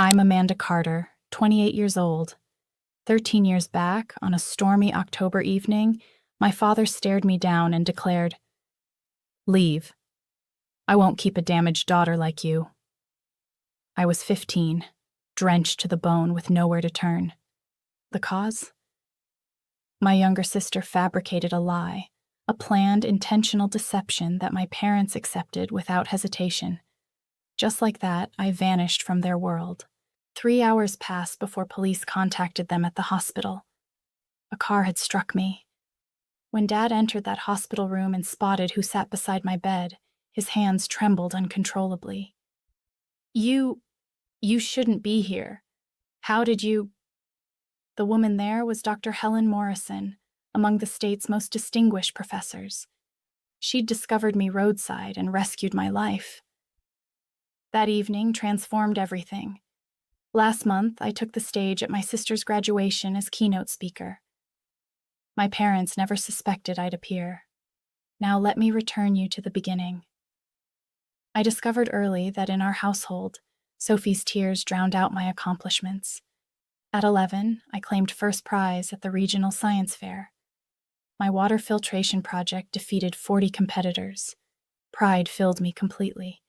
I'm Amanda Carter, 28 years old. 13 years back, on a stormy October evening, my father stared me down and declared, "Leave. I won't keep a damaged daughter like you." I was 15, drenched to the bone with nowhere to turn. The cause? My younger sister fabricated a lie, a planned, intentional deception that my parents accepted without hesitation. Just like that, I vanished from their world. 3 hours passed before police contacted them at the hospital. A car had struck me. When Dad entered that hospital room and spotted who sat beside my bed, his hands trembled uncontrollably. You shouldn't be here. How did you—" The woman there was Dr. Helen Morrison, among the state's most distinguished professors. She'd discovered me roadside and rescued my life. That evening transformed everything. Last month, I took the stage at my sister's graduation as keynote speaker. My parents never suspected I'd appear. Now let me return you to the beginning. I discovered early that in our household, Sophie's tears drowned out my accomplishments. At 11, I claimed first prize at the regional science fair. My water filtration project defeated 40 competitors. Pride filled me completely.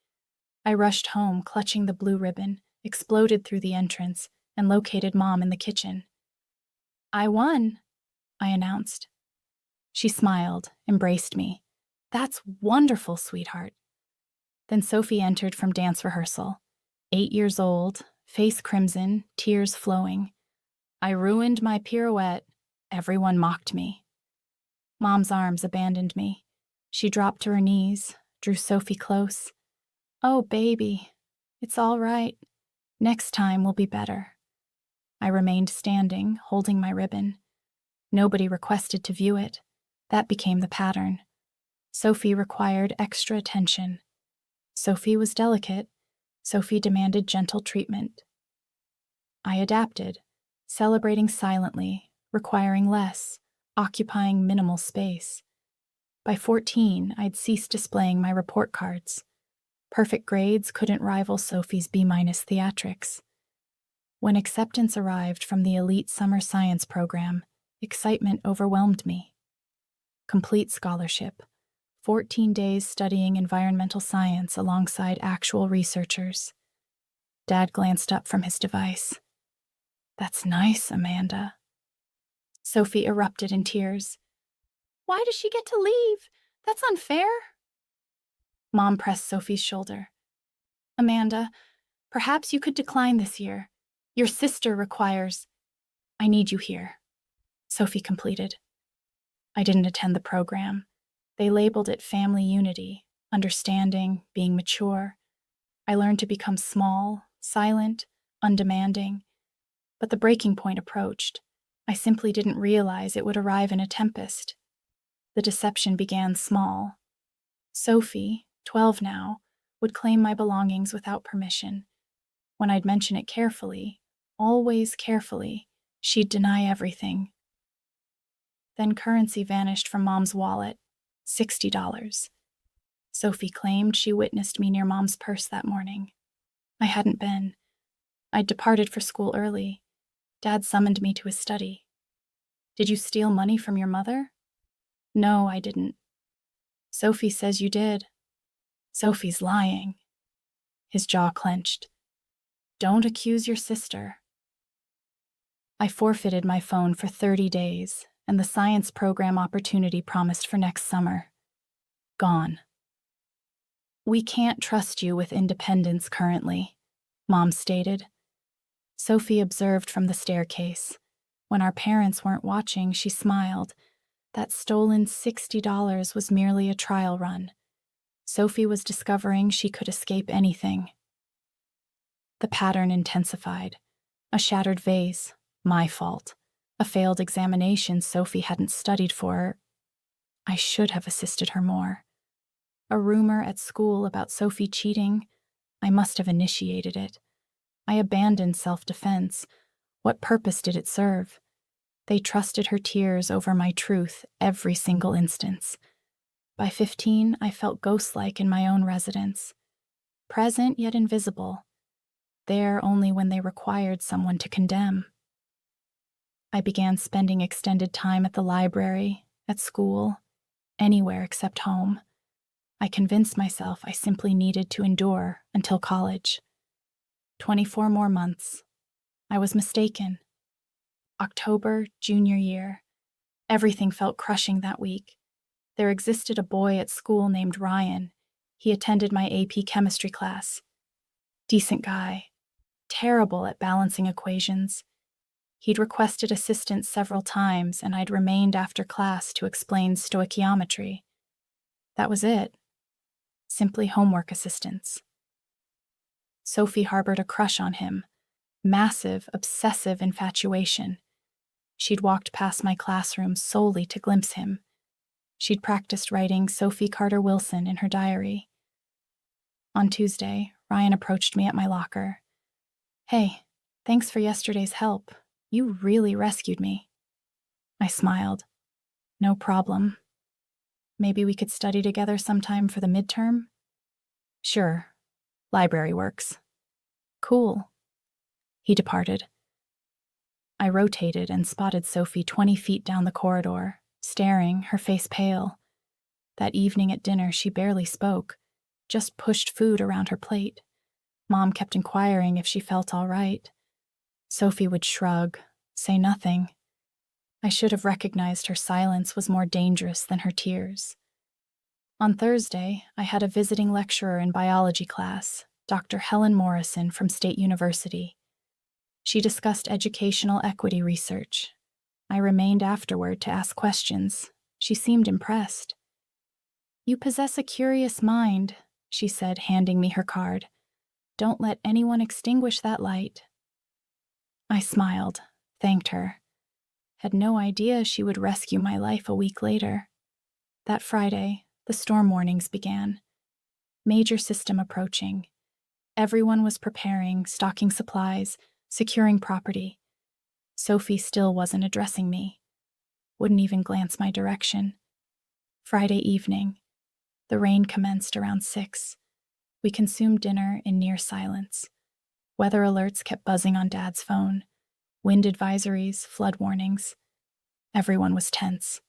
I rushed home, clutching the blue ribbon, exploded through the entrance, and located Mom in the kitchen. "I won," I announced. She smiled, embraced me. "That's wonderful, sweetheart." Then Sophie entered from dance rehearsal. 8 years old, face crimson, tears flowing. I ruined my pirouette. Everyone mocked me. Mom's arms abandoned me. She dropped to her knees, drew Sophie close. "Oh, baby, it's all right. Next time will be better." I remained standing, holding my ribbon. Nobody requested to view it. That became the pattern. Sophie required extra attention. Sophie was delicate. Sophie demanded gentle treatment. I adapted, celebrating silently, requiring less, occupying minimal space. By 14, I'd ceased displaying my report cards. Perfect grades couldn't rival Sophie's B- theatrics. When acceptance arrived from the elite summer science program, excitement overwhelmed me. Complete scholarship, 14 days studying environmental science alongside actual researchers. Dad glanced up from his device. "That's nice, Amanda." Sophie erupted in tears. "Why does she get to leave? That's unfair." Mom pressed Sophie's shoulder. "Amanda, perhaps you could decline this year. Your sister requires—" "I need you here," Sophie completed. I didn't attend the program. They labeled it family unity, understanding, being mature. I learned to become small, silent, undemanding. But the breaking point approached. I simply didn't realize it would arrive in a tempest. The deception began small. Sophie, 12 now, would claim my belongings without permission. When I'd mention it carefully, always carefully, she'd deny everything. Then currency vanished from Mom's wallet, $60. Sophie claimed she witnessed me near Mom's purse that morning. I hadn't been. I'd departed for school early. Dad summoned me to his study. "Did you steal money from your mother?" "No, I didn't." "Sophie says you did." "Sophie's lying." His jaw clenched. "Don't accuse your sister." I forfeited my phone for 30 days, and the science program opportunity promised for next summer. Gone. "We can't trust you with independence currently," Mom stated. Sophie observed from the staircase. When our parents weren't watching, she smiled. That stolen $60 was merely a trial run. Sophie was discovering she could escape anything. The pattern intensified. A shattered vase, my fault. A failed examination Sophie hadn't studied for. I should have assisted her more. A rumor at school about Sophie cheating. I must have initiated it. I abandoned self-defense. What purpose did it serve? They trusted her tears over my truth every single instance. By 15, I felt ghost-like in my own residence. Present yet invisible. there only when they required someone to condemn. I began spending extended time at the library, at school, anywhere except home. I convinced myself I simply needed to endure until college. 24 more months. I was mistaken. October, junior year. Everything felt crushing that week. There existed a boy at school named Ryan. He attended my AP chemistry class. Decent guy. Terrible at balancing equations. He'd requested assistance several times, and I'd remained after class to explain stoichiometry. That was it. Simply homework assistance. Sophie harbored a crush on him. Massive, obsessive infatuation. She'd walked past my classroom solely to glimpse him. She'd practiced writing Sophie Carter Wilson in her diary. On Tuesday, Ryan approached me at my locker. "Hey, thanks for yesterday's help. You really rescued me." I smiled. "No problem. Maybe we could study together sometime for the midterm?" "Sure. Library works." "Cool." He departed. I rotated and spotted Sophie 20 feet down the corridor, staring, her face pale. That evening at dinner, she barely spoke, just pushed food around her plate. Mom kept inquiring if she felt all right. Sophie would shrug, say nothing. I should have recognized her silence was more dangerous than her tears. On Thursday, I had a visiting lecturer in biology class, Dr. Helen Morrison from State University. She discussed educational equity research. I remained afterward to ask questions. She seemed impressed. "You possess a curious mind," she said, handing me her card. "Don't let anyone extinguish that light." I smiled, thanked her. Had no idea she would rescue my life a week later. That Friday, the storm warnings began. Major system approaching. Everyone was preparing, stocking supplies, securing property. Sophie still wasn't addressing me. Wouldn't even glance my direction. Friday evening. The rain commenced around 6. We consumed dinner in near silence. Weather alerts kept buzzing on Dad's phone. Wind advisories, flood warnings. Everyone was tense.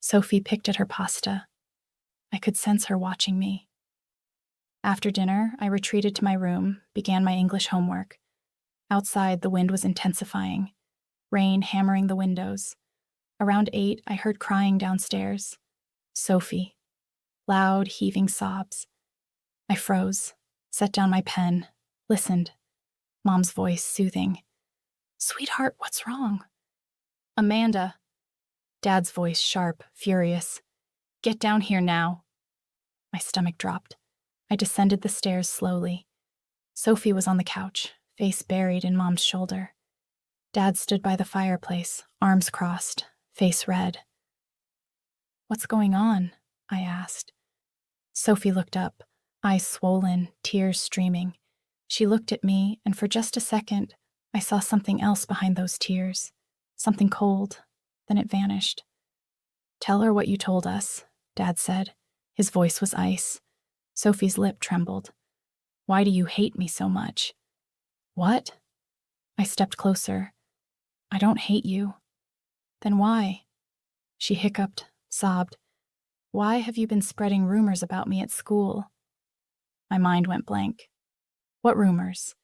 Sophie picked at her pasta. I could sense her watching me. After dinner, I retreated to my room, began my English homework. Outside, the wind was intensifying, rain hammering the windows. Around 8, I heard crying downstairs. Sophie. Loud, heaving sobs. I froze, set down my pen, listened. Mom's voice soothing. "Sweetheart, what's wrong?" "Amanda." Dad's voice sharp, furious. "Get down here now." My stomach dropped. I descended the stairs slowly. Sophie was on the couch, face buried in Mom's shoulder. Dad stood by the fireplace, arms crossed, face red. "What's going on?" I asked. Sophie looked up, eyes swollen, tears streaming. She looked at me, and for just a second, I saw something else behind those tears. Something cold. Then it vanished. "Tell her what you told us," Dad said. His voice was ice. Sophie's lip trembled. "Why do you hate me so much?" "What?" I stepped closer. "I don't hate you." "Then why?" She hiccuped, sobbed. "Why have you been spreading rumors about me at school?" My mind went blank. "What rumors?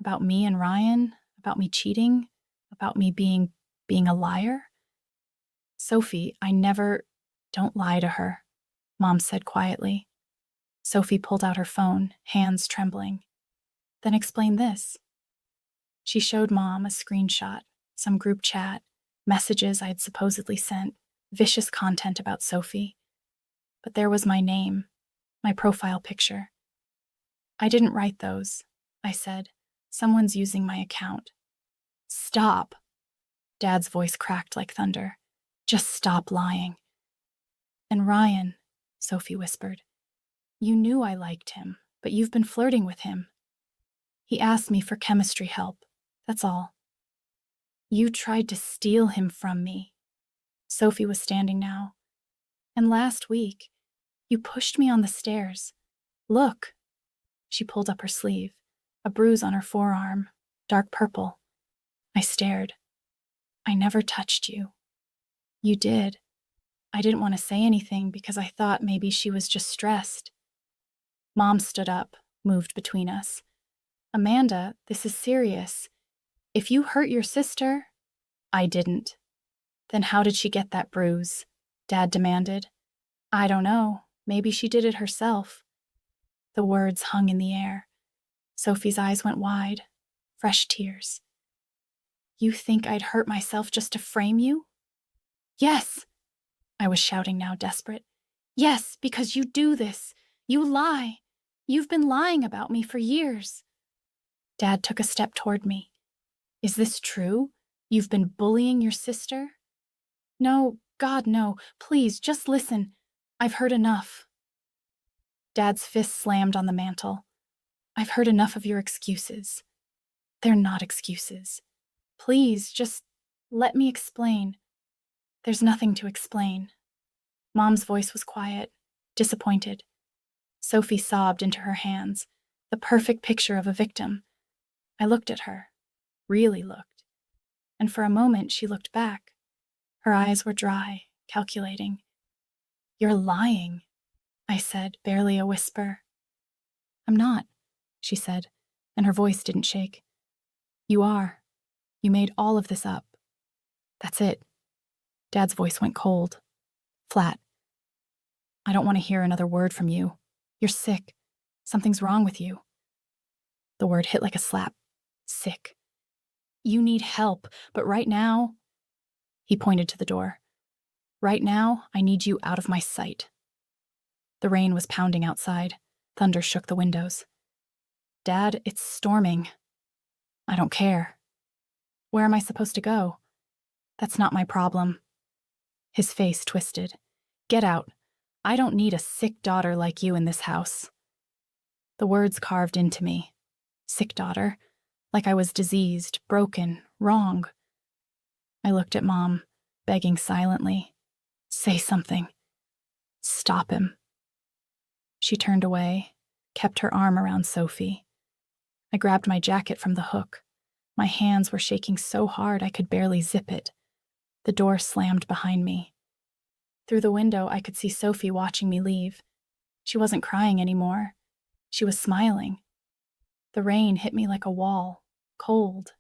About me and Ryan? About me cheating? About me being a liar?" "Sophie, I never—" "Don't lie to her," Mom said quietly. Sophie pulled out her phone, hands trembling. "Then explain this." She showed Mom a screenshot, some group chat, messages I'd supposedly sent, vicious content about Sophie. But there was my name, my profile picture. "I didn't write those," I said. "Someone's using my account." "Stop!" Dad's voice cracked like thunder. "Just stop lying." "And Ryan," Sophie whispered. "You knew I liked him, but you've been flirting with him. He asked me for chemistry help, that's all. You tried to steal him from me." Sophie was standing now. "And last week, you pushed me on the stairs. Look." She pulled up her sleeve. a bruise on her forearm, dark purple. I stared. I never touched you. You did. I didn't want to say anything because I thought maybe she was just stressed. Mom stood up, moved between us. Amanda, this is serious. If you hurt your sister— I didn't. Then how did she get that bruise? Dad demanded. I don't know. Maybe she did it herself. The words hung in the air. Sophie's eyes went wide, fresh tears. You think I'd hurt myself just to frame you? Yes, I was shouting now, desperate. Yes, because you do this. You lie. You've been lying about me for years. Dad took a step toward me. Is this true? You've been bullying your sister? No, God, no. Please, just listen. I've heard enough. Dad's fist slammed on the mantel. I've heard enough of your excuses. They're not excuses. Please, just let me explain. There's nothing to explain. Mom's voice was quiet, disappointed. Sophie sobbed into her hands, the perfect picture of a victim. I looked at her, really looked. And for a moment she looked back. Her eyes were dry, calculating. You're lying, I said, barely a whisper. I'm not, she said, and her voice didn't shake. You are. You made all of this up. That's it. Dad's voice went cold, flat. I don't want to hear another word from you. You're sick. Something's wrong with you. The word hit like a slap. Sick. You need help, but right now— He pointed to the door. Right now, I need you out of my sight. The rain was pounding outside. Thunder shook the windows. Dad, it's storming. I don't care. Where am I supposed to go? That's not my problem. His face twisted. Get out. I don't need a sick daughter like you in this house. The words carved into me. Sick daughter. Like I was diseased, broken, wrong. I looked at Mom, begging silently. Say something. Stop him. She turned away, kept her arm around Sophie. I grabbed my jacket from the hook. My hands were shaking so hard I could barely zip it. The door slammed behind me. Through the window, I could see Sophie watching me leave. She wasn't crying anymore. She was smiling. The rain hit me like a wall, cold,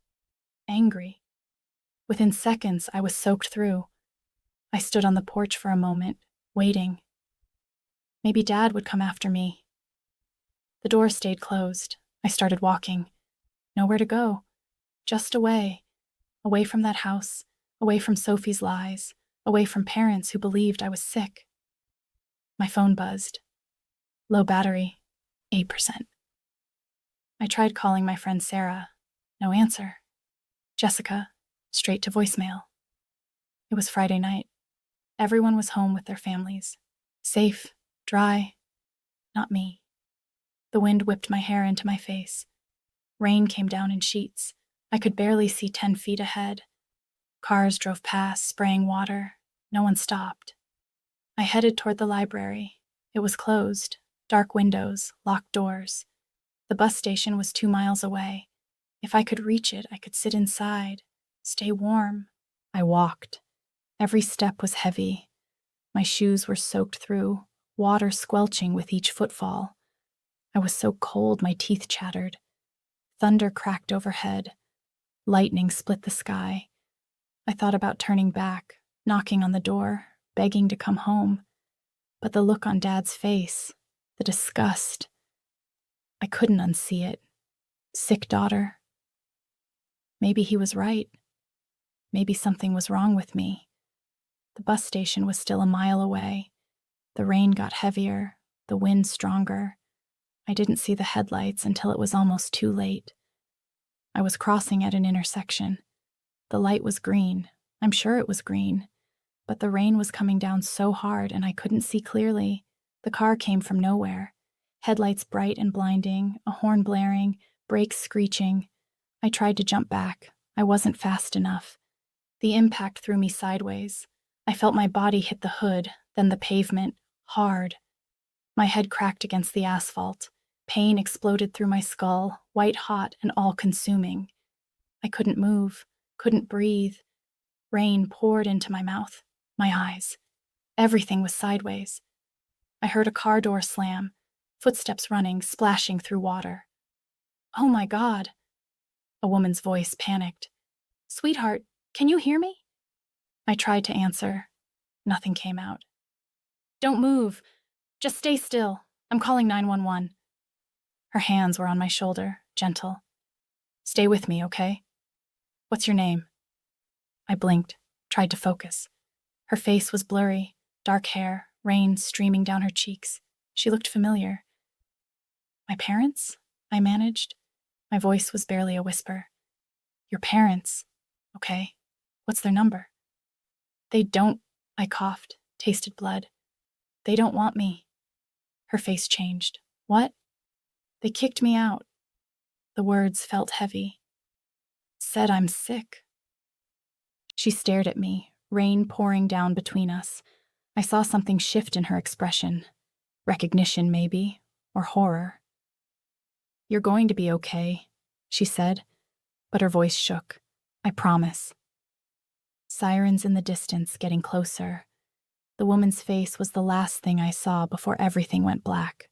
angry. Within seconds, I was soaked through. I stood on the porch for a moment, waiting. Maybe Dad would come after me. The door stayed closed. I started walking. Nowhere to go. Just away. Away from that house. Away from Sophie's lies. Away from parents who believed I was sick. My phone buzzed. Low battery, 8%. I tried calling my friend Sarah. No answer. Jessica, straight to voicemail. It was Friday night. Everyone was home with their families. Safe, dry. Not me. The wind whipped my hair into my face. Rain came down in sheets. I could barely see 10 feet ahead. Cars drove past, spraying water. No one stopped. I headed toward the library. It was closed. Dark windows, locked doors. The bus station was 2 miles away. If I could reach it, I could sit inside, stay warm. I walked. Every step was heavy. My shoes were soaked through, water squelching with each footfall. I was so cold my teeth chattered. Thunder cracked overhead. Lightning split the sky. I thought about turning back, knocking on the door, begging to come home. But the look on Dad's face, the disgust, I couldn't unsee it. Sick daughter. Maybe he was right. Maybe something was wrong with me. The bus station was still a mile away. The rain got heavier, the wind stronger. I didn't see the headlights until it was almost too late. I was crossing at an intersection. The light was green. I'm sure it was green. But the rain was coming down so hard and I couldn't see clearly. The car came from nowhere. Headlights bright and blinding, a horn blaring, brakes screeching. I tried to jump back. I wasn't fast enough. The impact threw me sideways. I felt my body hit the hood, then the pavement, hard. My head cracked against the asphalt. Pain exploded through my skull, white hot and all-consuming. I couldn't move, couldn't breathe. Rain poured into my mouth, my eyes. Everything was sideways. I heard a car door slam, footsteps running, splashing through water. "Oh my God!" A woman's voice panicked. "Sweetheart, can you hear me?" I tried to answer. Nothing came out. "Don't move. Just stay still. I'm calling 911. Her hands were on my shoulder, gentle. "Stay with me, okay? What's your name?" I blinked, tried to focus. Her face was blurry, dark hair, rain streaming down her cheeks. She looked familiar. "My parents?" I managed. My voice was barely a whisper. "Your parents. Okay. What's their number?" "They don't," I coughed, tasted blood. "They don't want me." Her face changed. "What?" "They kicked me out." The words felt heavy. "Said I'm sick." She stared at me, rain pouring down between us. I saw something shift in her expression. Recognition, maybe, or horror. "You're going to be okay," she said, but her voice shook. "I promise." Sirens in the distance, getting closer. The woman's face was the last thing I saw before everything went black.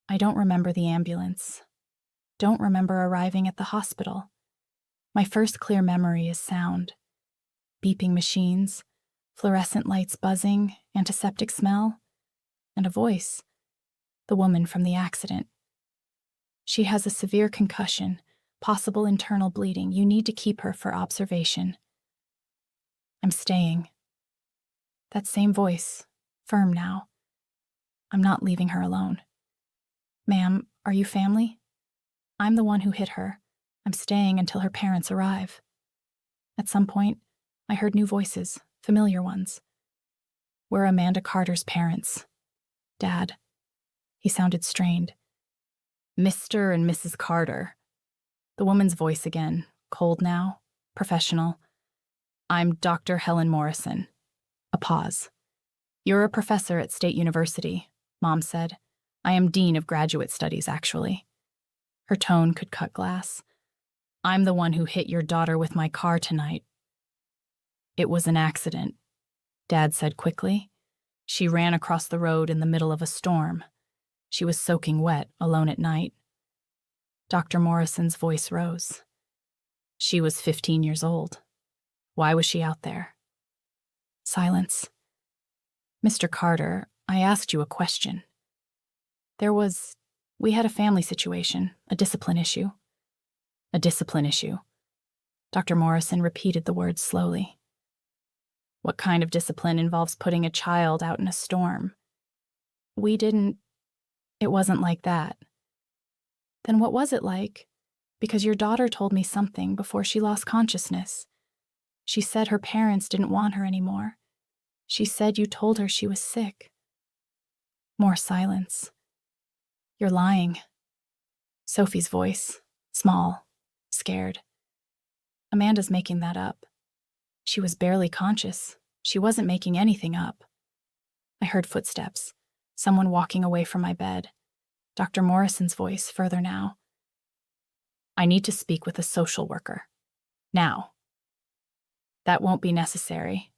I don't remember the ambulance. Don't remember arriving at the hospital. My first clear memory is sound. Beeping machines, fluorescent lights buzzing, antiseptic smell, and a voice. The woman from the accident. "She has a severe concussion, possible internal bleeding. You need to keep her for observation." "I'm staying." That same voice, firm now. "I'm not leaving her alone." "Ma'am, are you family?" "I'm the one who hit her. I'm staying until her parents arrive." At some point, I heard new voices, familiar ones. "We're Amanda Carter's parents. Dad." He sounded strained. "Mr. and Mrs. Carter." The woman's voice again, cold now, professional. "I'm Dr. Helen Morrison." A pause. "You're a professor at State University," Mom said. "I am Dean of Graduate Studies, actually." Her tone could cut glass. "I'm the one who hit your daughter with my car tonight." "It was an accident," Dad said quickly. "She ran across the road in the middle of a storm. She was soaking wet, alone at night." Dr. Morrison's voice rose. "She was 15 years old. Why was she out there?" Silence. "Mr. Carter, I asked you a question." We had a family situation, a discipline issue." "A discipline issue." Dr. Morrison repeated the words slowly. "What kind of discipline involves putting a child out in a storm?" It wasn't like that." "Then what was it like? Because your daughter told me something before she lost consciousness. She said her parents didn't want her anymore. She said you told her she was sick." More silence. "You're lying." Sophie's voice, small, scared. "Amanda's making that up. She was barely conscious. She wasn't making anything up." I heard footsteps, someone walking away from my bed. Dr. Morrison's voice further now. "I need to speak with a social worker. Now." "That won't be necessary."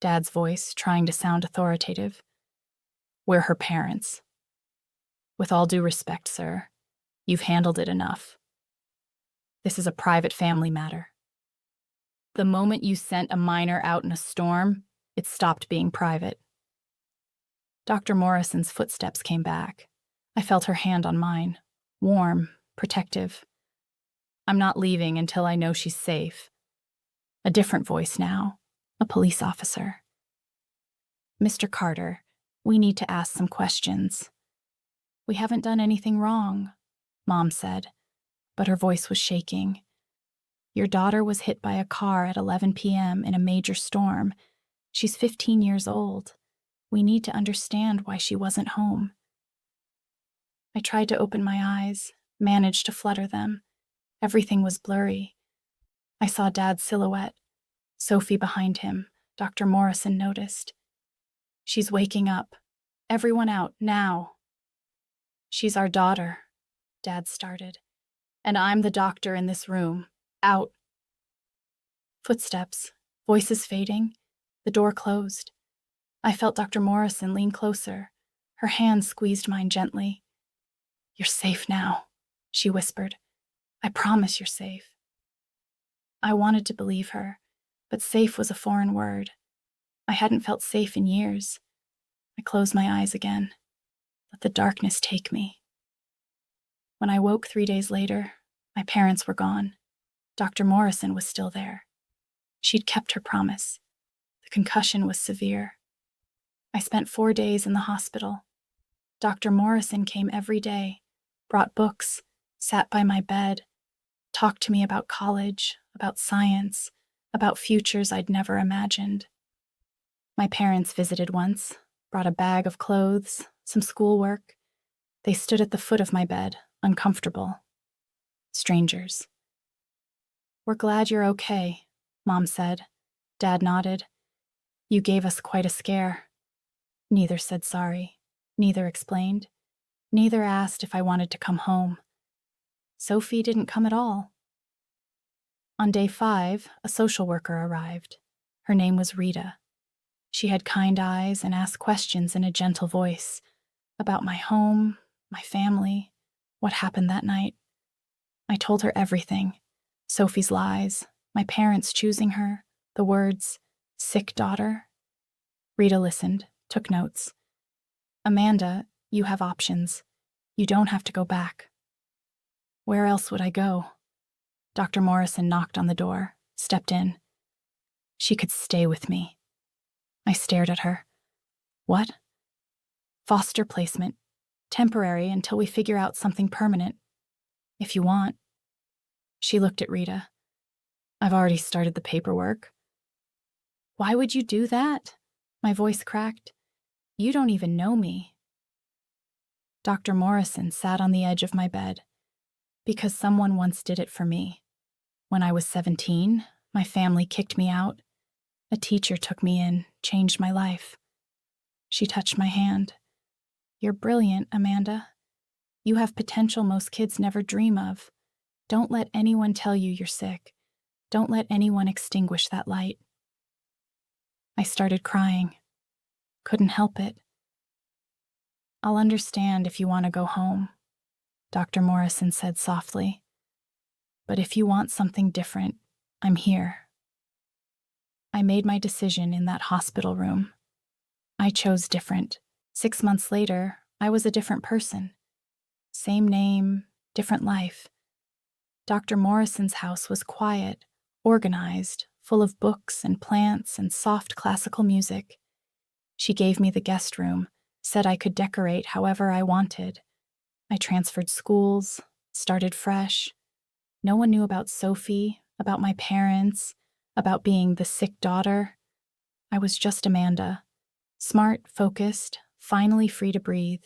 Dad's voice, trying to sound authoritative. "We're her parents." "With all due respect, sir, you've handled it enough. This is a private family matter. The moment you sent a minor out in a storm, it stopped being private." Dr. Morrison's footsteps came back. I felt her hand on mine, warm, protective. "I'm not leaving until I know she's safe." A different voice now, a police officer. "Mr. Carter, we need to ask some questions." "We haven't done anything wrong," Mom said, but her voice was shaking. "Your daughter was hit by a car at 11 p.m. in a major storm. She's 15 years old. We need to understand why she wasn't home." I tried to open my eyes, managed to flutter them. Everything was blurry. I saw Dad's silhouette, Sophie behind him. Dr. Morrison noticed. "She's waking up. Everyone out, now." She's our daughter, Dad started. And I'm the doctor in this room. Out. Footsteps, voices fading, the door closed. I felt Dr. Morrison lean closer. Her hand squeezed mine gently. "You're safe now," she whispered. "I promise you're safe." I wanted to believe her, but safe was a foreign word. I hadn't felt safe in years. I closed my eyes again. Let the darkness take me. When I woke 3 days later, my parents were gone. Dr. Morrison was still there. She'd kept her promise. The concussion was severe. I spent 4 days in the hospital. Dr. Morrison came every day, brought books, sat by my bed, talked to me about college, about science, about futures I'd never imagined. My parents visited once, brought a bag of clothes, some schoolwork. They stood at the foot of my bed, uncomfortable. Strangers. "We're glad you're okay," Mom said. Dad nodded. "You gave us quite a scare." Neither said sorry. Neither explained. Neither asked if I wanted to come home. Sophie didn't come at all. On day 5, a social worker arrived. Her name was Rita. She had kind eyes and asked questions in a gentle voice about my home, my family, what happened that night. I told her everything. Sophie's lies, my parents choosing her, the words, "sick daughter." Rita listened, took notes. "Amanda, you have options. You don't have to go back." Where else would I go? Dr. Morrison knocked on the door, stepped in. She could stay with me. I stared at her. "What?" "Foster placement. Temporary until we figure out something permanent. If you want." She looked at Rita. "I've already started the paperwork." "Why would you do that?" My voice cracked. "You don't even know me." Dr. Morrison sat on the edge of my bed. "Because someone once did it for me. When I was 17, my family kicked me out. A teacher took me in, changed my life." She touched my hand. "You're brilliant, Amanda. You have potential most kids never dream of. Don't let anyone tell you you're sick. Don't let anyone extinguish that light." I started crying. Couldn't help it. "I'll understand if you want to go home," Dr. Morrison said softly. "But if you want something different, I'm here." I made my decision in that hospital room. I chose different. 6 months later, I was a different person. Same name, different life. Dr. Morrison's house was quiet, organized, full of books and plants and soft classical music. She gave me the guest room, said I could decorate however I wanted. I transferred schools, started fresh. No one knew about Sophie, about my parents, about being the sick daughter. I was just Amanda. Smart, focused, finally free to breathe.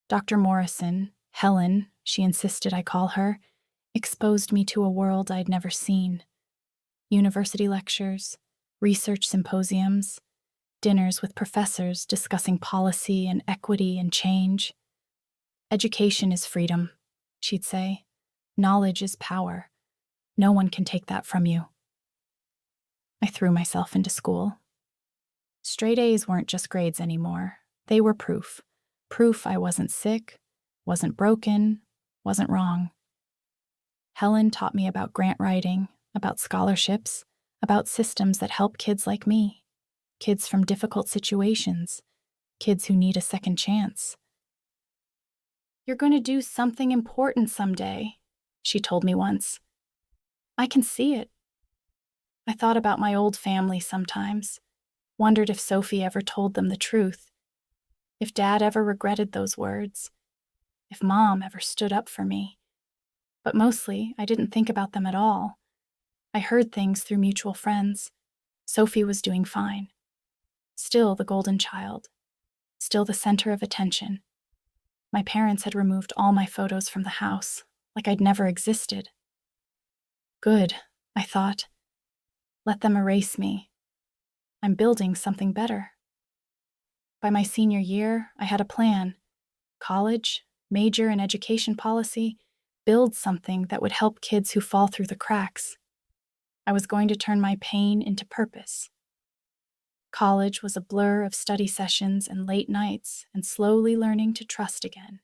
Dr. Morrison, Helen, she insisted I call her, exposed me to a world I'd never seen. University lectures, research symposiums, dinners with professors discussing policy and equity and change. "Education is freedom," she'd say. "Knowledge is power. No one can take that from you." I threw myself into school. Straight A's weren't just grades anymore. They were proof. Proof I wasn't sick, wasn't broken, wasn't wrong. Helen taught me about grant writing, about scholarships, about systems that help kids like me, kids from difficult situations, kids who need a second chance. "You're going to do something important someday," she told me once. I can see it. I thought about my old family sometimes, wondered if Sophie ever told them the truth, if Dad ever regretted those words, if Mom ever stood up for me. But mostly, I didn't think about them at all. I heard things through mutual friends. Sophie was doing fine. Still the golden child. Still the center of attention. My parents had removed all my photos from the house, like I'd never existed. Good, I thought. Let them erase me. I'm building something better. By my senior year, I had a plan. College, major in education policy, build something that would help kids who fall through the cracks. I was going to turn my pain into purpose. College was a blur of study sessions and late nights and slowly learning to trust again.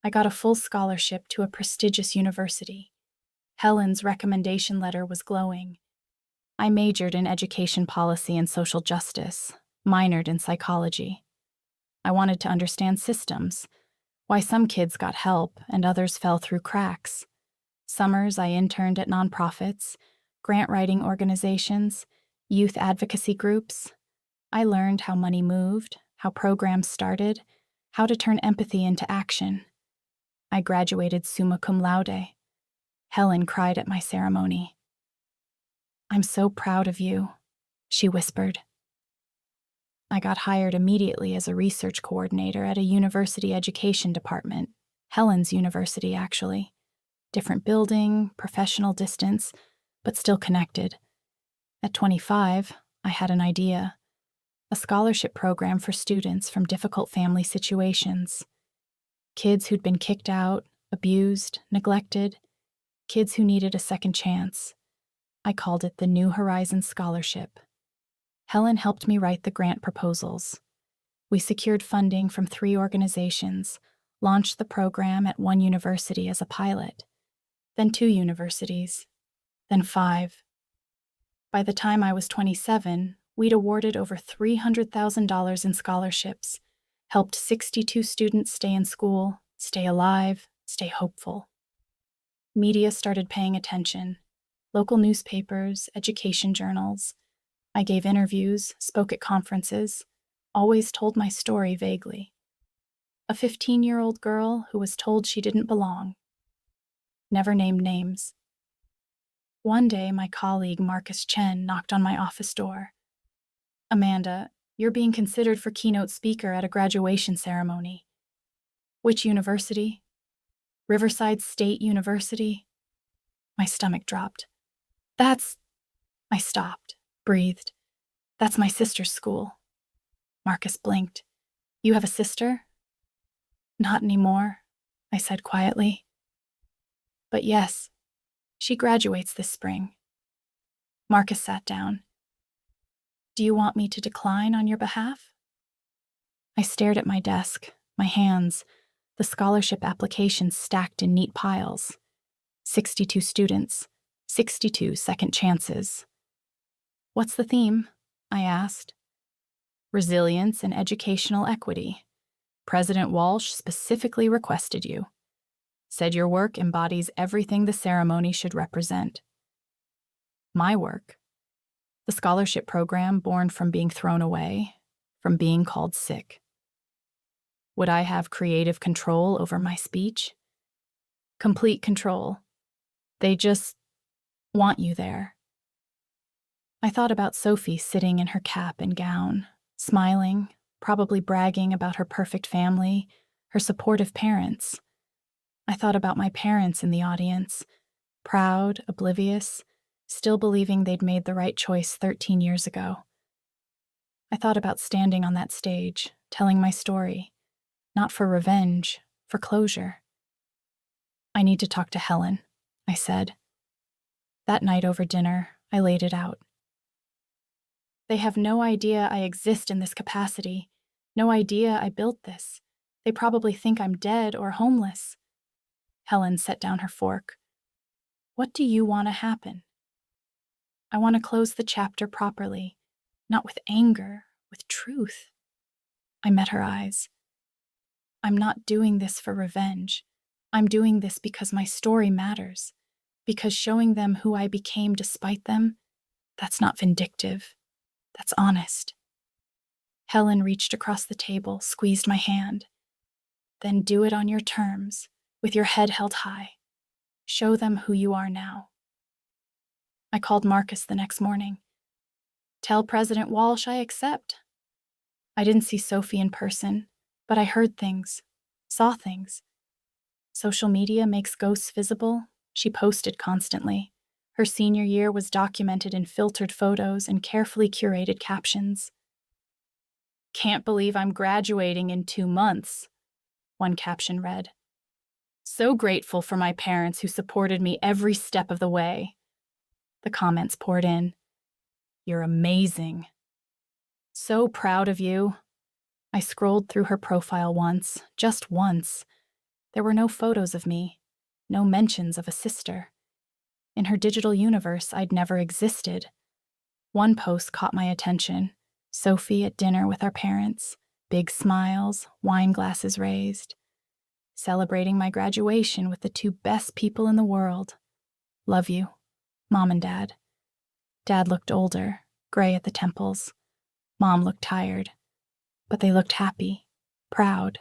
I got a full scholarship to a prestigious university. Helen's recommendation letter was glowing. I majored in education policy and social justice, minored in psychology. I wanted to understand systems, why some kids got help and others fell through cracks. Summers I interned at nonprofits, grant-writing organizations, youth advocacy groups. I learned how money moved, how programs started, how to turn empathy into action. I graduated summa cum laude. Helen cried at my ceremony. "I'm so proud of you," she whispered. I got hired immediately as a research coordinator at a university education department, Helen's University, actually. Different building, professional distance, but still connected. At 25, I had an idea. A scholarship program for students from difficult family situations. Kids who'd been kicked out, abused, neglected. Kids who needed a second chance. I called it the New Horizons Scholarship. Helen helped me write the grant proposals. We secured funding from 3 organizations, launched the program at 1 university as a pilot, then 2 universities, then 5. By the time I was 27, we'd awarded over $300,000 in scholarships, helped 62 students stay in school, stay alive, stay hopeful. Media started paying attention. Local newspapers, education journals. I gave interviews, spoke at conferences, always told my story vaguely. A 15-year-old girl who was told she didn't belong. Never named names. One day, my colleague Marcus Chen knocked on my office door. "Amanda, you're being considered for keynote speaker at a graduation ceremony." "Which university?" "Riverside State University." My stomach dropped. I stopped, breathed. "That's my sister's school." Marcus blinked. "You have a sister?" "Not anymore," I said quietly. "But yes, she graduates this spring." Marcus sat down. "Do you want me to decline on your behalf?" I stared at my desk, my hands, the scholarship applications stacked in neat piles. 62 students, 62 second chances. "What's the theme?" I asked. "Resilience and educational equity. President Walsh specifically requested you. Said your work embodies everything the ceremony should represent." My work? The scholarship program born from being thrown away, from being called sick. Would I have creative control over my speech? Complete control. They just want you there. I thought about Sophie sitting in her cap and gown, smiling, probably bragging about her perfect family, her supportive parents. I thought about my parents in the audience, proud, oblivious, still believing they'd made the right choice 13 years ago. I thought about standing on that stage, telling my story, not for revenge, for closure. "I need to talk to Helen," I said. That night over dinner, I laid it out. "They have no idea I exist in this capacity, no idea I built this. They probably think I'm dead or homeless." Helen set down her fork. "What do you want to happen?" "I want to close the chapter properly, not with anger, with truth." I met her eyes. "I'm not doing this for revenge. I'm doing this because my story matters, because showing them who I became despite them, that's not vindictive. That's honest." Helen reached across the table, squeezed my hand. "Then do it on your terms, with your head held high. Show them who you are now." I called Marcus the next morning. "Tell President Walsh I accept." I didn't see Sophie in person, but I heard things, saw things. Social media makes ghosts visible. She posted constantly. Her senior year was documented in filtered photos and carefully curated captions. "Can't believe I'm graduating in 2 months," one caption read. So grateful for my parents who supported me every step of the way. The comments poured in. You're amazing. So proud of you. I scrolled through her profile once, just once. There were no photos of me, no mentions of a sister. In her digital universe, I'd never existed. One post caught my attention. Sophie at dinner with our parents, big smiles, wine glasses raised. Celebrating my graduation with the two best people in the world. Love you, Mom and Dad. Dad looked older, gray at the temples. Mom looked tired, but they looked happy, proud.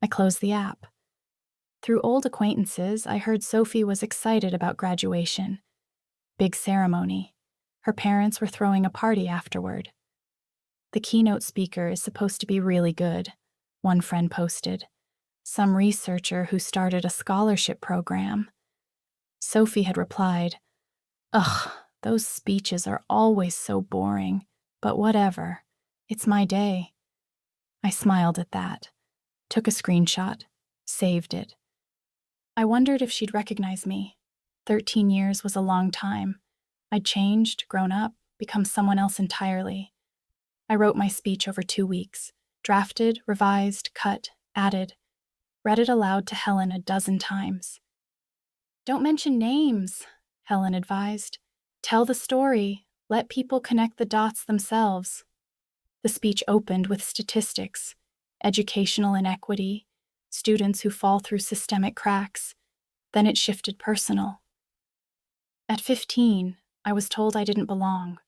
I closed the app. Through old acquaintances, I heard Sophie was excited about graduation. Big ceremony. Her parents were throwing a party afterward. The keynote speaker is supposed to be really good, one friend posted. Some researcher who started a scholarship program. Sophie had replied, "Ugh, those speeches are always so boring, but whatever. It's my day." I smiled at that, took a screenshot, saved it. I wondered if she'd recognize me. 13 years was a long time. I'd changed, grown up, become someone else entirely. I wrote my speech over 2 weeks, drafted, revised, cut, added, read it aloud to Helen a dozen times. "Don't mention names," Helen advised. "Tell the story. Let people connect the dots themselves." The speech opened with statistics, educational inequity, students who fall through systemic cracks. Then it shifted personal. At 15, I was told I didn't belong,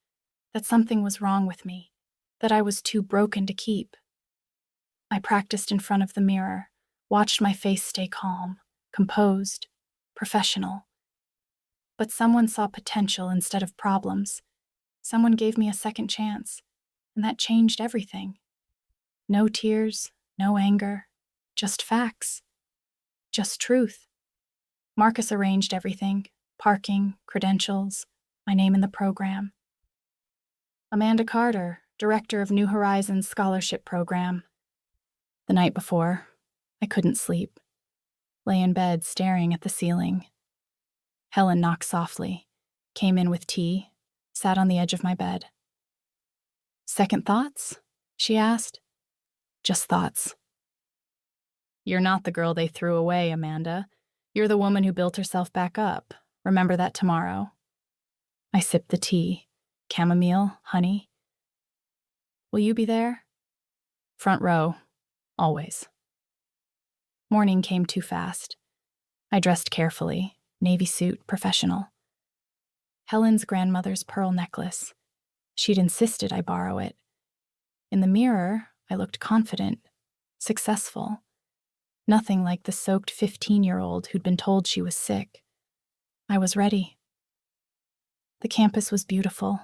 that something was wrong with me, that I was too broken to keep. I practiced in front of the mirror, watched my face stay calm, composed, professional. But someone saw potential instead of problems. Someone gave me a second chance, and that changed everything. No tears, no anger, just facts, just truth. Marcus arranged everything, parking, credentials, my name in the program. Amanda Carter, director of New Horizons Scholarship Program. The night before, I couldn't sleep. Lay in bed staring at the ceiling. Helen knocked softly, came in with tea, sat on the edge of my bed. "Second thoughts?" she asked. "Just thoughts." "You're not the girl they threw away, Amanda. You're the woman who built herself back up. Remember that tomorrow." I sipped the tea. Chamomile, honey. "Will you be there?" "Front row. Always." Morning came too fast. I dressed carefully, navy suit, professional. Helen's grandmother's pearl necklace. She'd insisted I borrow it. In the mirror, I looked confident, successful. Nothing like the soaked 15-year-old who'd been told she was sick. I was ready. The campus was beautiful.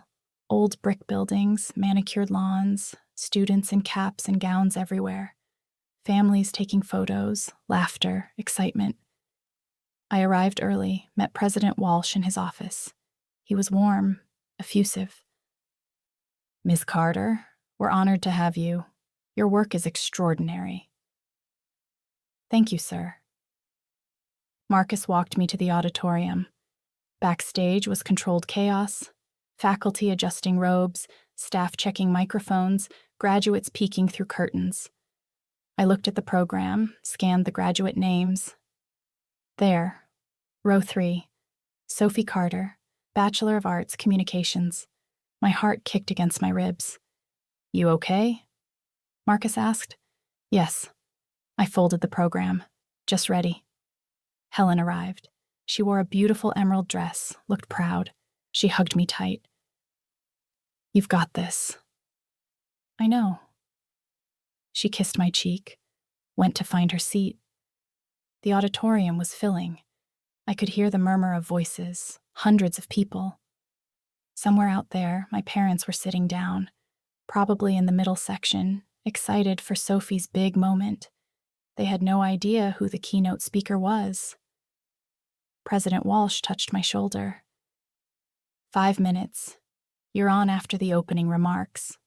Old brick buildings, manicured lawns, students in caps and gowns everywhere. Families taking photos, laughter, excitement. I arrived early, met President Walsh in his office. He was warm, effusive. "Ms. Carter, we're honored to have you. Your work is extraordinary." "Thank you, sir." Marcus walked me to the auditorium. Backstage was controlled chaos, faculty adjusting robes, staff checking microphones, graduates peeking through curtains. I looked at the program, scanned the graduate names. There, row 3, Sophie Carter, Bachelor of Arts, Communications. My heart kicked against my ribs. "You okay?" Marcus asked. "Yes." I folded the program. Just ready. Helen arrived. She wore a beautiful emerald dress, looked proud. She hugged me tight. "You've got this." "I know." She kissed my cheek, went to find her seat. The auditorium was filling. I could hear the murmur of voices, hundreds of people. Somewhere out there, my parents were sitting down, probably in the middle section, excited for Sophie's big moment. They had no idea who the keynote speaker was. President Walsh touched my shoulder. 5 minutes. You're on after the opening remarks."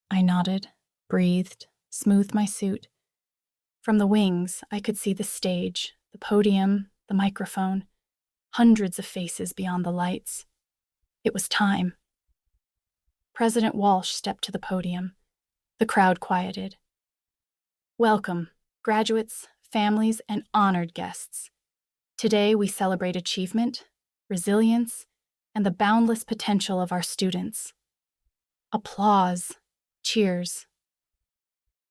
I nodded, breathed, smoothed my suit. From the wings, I could see the stage, the podium, the microphone, hundreds of faces beyond the lights. It was time. President Walsh stepped to the podium. The crowd quieted. Welcome, graduates, families, and honored guests. Today we celebrate achievement, resilience, and the boundless potential of our students. Applause, cheers.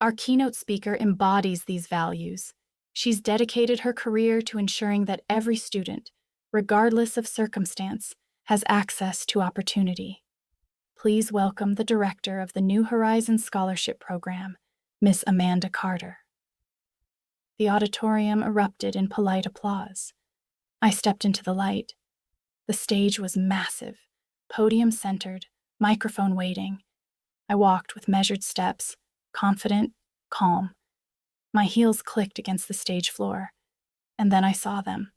Our keynote speaker embodies these values. She's dedicated her career to ensuring that every student, regardless of circumstance, has access to opportunity. Please welcome the director of the New Horizons Scholarship Program, Miss Amanda Carter. The auditorium erupted in polite applause. I stepped into the light. The stage was massive, podium centered, microphone waiting. I walked with measured steps, confident, calm. My heels clicked against the stage floor, and then I saw them.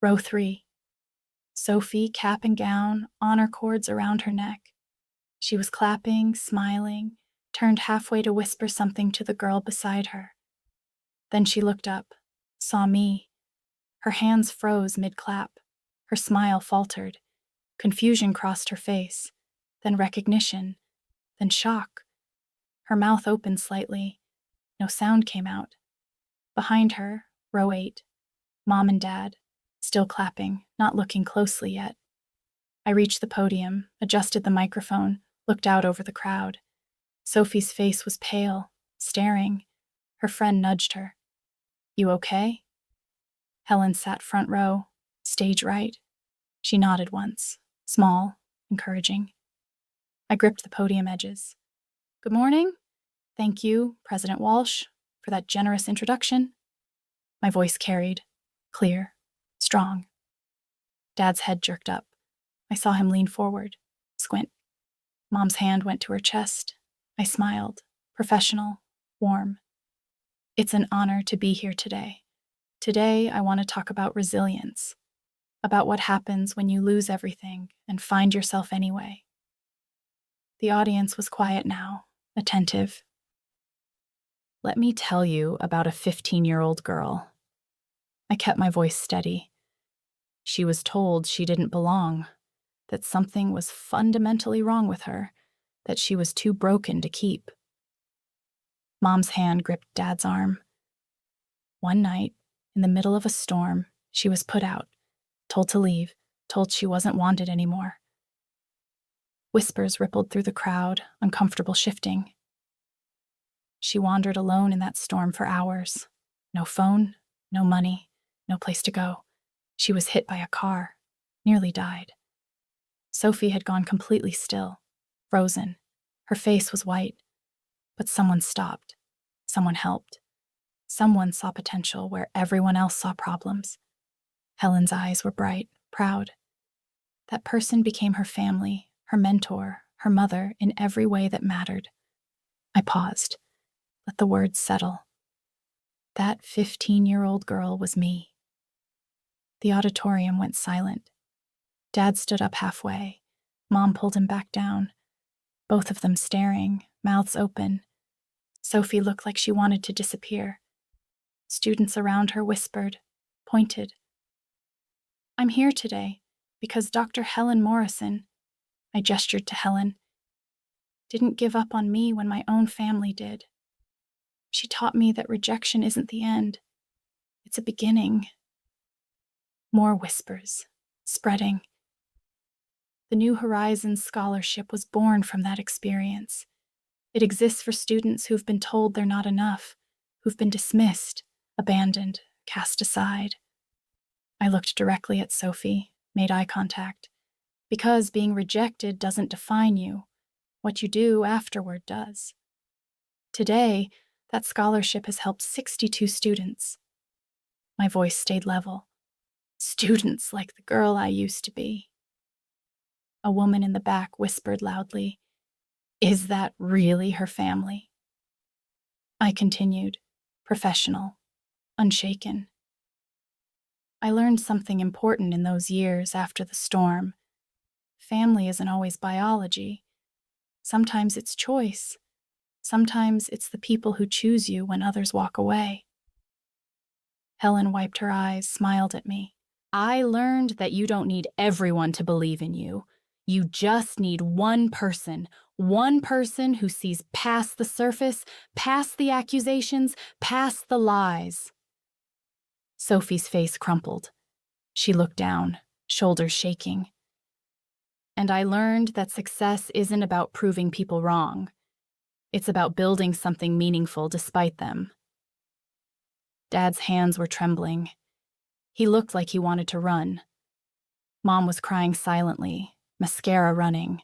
Row 3. Sophie, cap and gown, honor cords around her neck. She was clapping, smiling, turned halfway to whisper something to the girl beside her. Then she looked up, saw me. Her hands froze mid-clap. Her smile faltered. Confusion crossed her face, then recognition, then shock. Her mouth opened slightly. No sound came out. Behind her, row 8, Mom and Dad, still clapping, not looking closely yet. I reached the podium, adjusted the microphone, looked out over the crowd. Sophie's face was pale, staring. Her friend nudged her. You okay? Helen sat front row, stage right. She nodded once, small, encouraging. I gripped the podium edges. Good morning. Thank you, President Walsh, for that generous introduction. My voice carried, clear, strong. Dad's head jerked up. I saw him lean forward, squint. Mom's hand went to her chest. I smiled, professional, warm. It's an honor to be here today. Today, I want to talk about resilience, about what happens when you lose everything and find yourself anyway. The audience was quiet now, attentive. Let me tell you about a 15-year-old girl. I kept my voice steady. She was told she didn't belong, that something was fundamentally wrong with her, that she was too broken to keep. Mom's hand gripped Dad's arm. One night, in the middle of a storm, she was put out, told to leave, told she wasn't wanted anymore. Whispers rippled through the crowd, uncomfortable shifting. She wandered alone in that storm for hours. No phone, no money, no place to go. She was hit by a car, nearly died. Sophie had gone completely still, frozen. Her face was white. But someone stopped. Someone helped. Someone saw potential where everyone else saw problems. Helen's eyes were bright, proud. That person became her family, her mentor, her mother in every way that mattered. I paused. Let the words settle. That 15-year-old girl was me. The auditorium went silent. Dad stood up halfway. Mom pulled him back down. Both of them staring, mouths open. Sophie looked like she wanted to disappear. Students around her whispered, pointed. I'm here today because Dr. Helen Morrison, I gestured to Helen, didn't give up on me when my own family did. She taught me that rejection isn't the end. It's a beginning. More whispers, spreading. The New Horizons Scholarship was born from that experience. It exists for students who've been told they're not enough, who've been dismissed, abandoned, cast aside. I looked directly at Sophie, made eye contact. Because being rejected doesn't define you. What you do afterward does. Today, that scholarship has helped 62 students. My voice stayed level. Students like the girl I used to be. A woman in the back whispered loudly, Is that really her family? I continued, professional, unshaken. I learned something important in those years after the storm. Family isn't always biology. Sometimes it's choice. Sometimes it's the people who choose you when others walk away. Helen wiped her eyes, smiled at me. I learned that you don't need everyone to believe in you. You just need one person who sees past the surface, past the accusations, past the lies. Sophie's face crumpled. She looked down, shoulders shaking. And I learned that success isn't about proving people wrong. It's about building something meaningful despite them. Dad's hands were trembling. He looked like he wanted to run. Mom was crying silently, mascara running.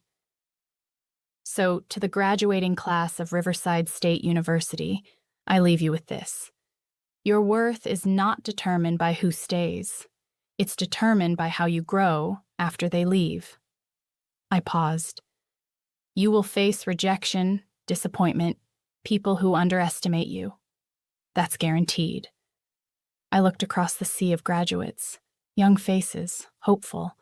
So, to the graduating class of Riverside State University, I leave you with this. Your worth is not determined by who stays. It's determined by how you grow after they leave. I paused. You will face rejection, disappointment, people who underestimate you. That's guaranteed. I looked across the sea of graduates, young faces, hopeful.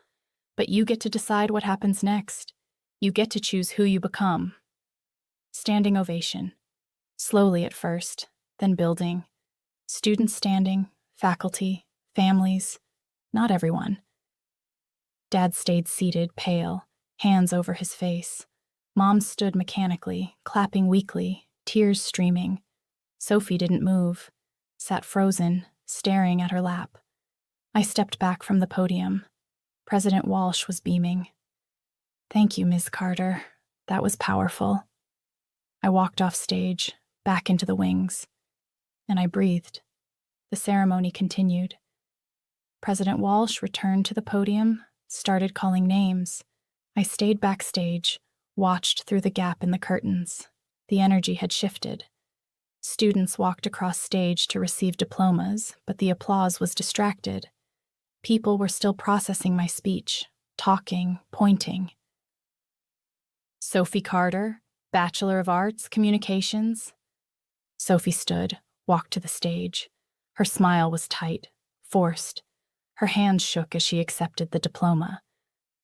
But you get to decide what happens next. You get to choose who you become. Standing ovation. Slowly at first, then building. Students standing, faculty, families. Not everyone. Dad stayed seated, pale, hands over his face. Mom stood mechanically, clapping weakly, tears streaming. Sophie didn't move, sat frozen, staring at her lap. I stepped back from the podium. President Walsh was beaming. Thank you, Ms. Carter. That was powerful. I walked off stage, back into the wings, and I breathed. The ceremony continued. President Walsh returned to the podium, started calling names. I stayed backstage, watched through the gap in the curtains. The energy had shifted. Students walked across stage to receive diplomas, but the applause was distracted. People were still processing my speech, talking, pointing. Sophie Carter, Bachelor of Arts, Communications. Sophie stood, walked to the stage. Her smile was tight, forced. Her hands shook as she accepted the diploma.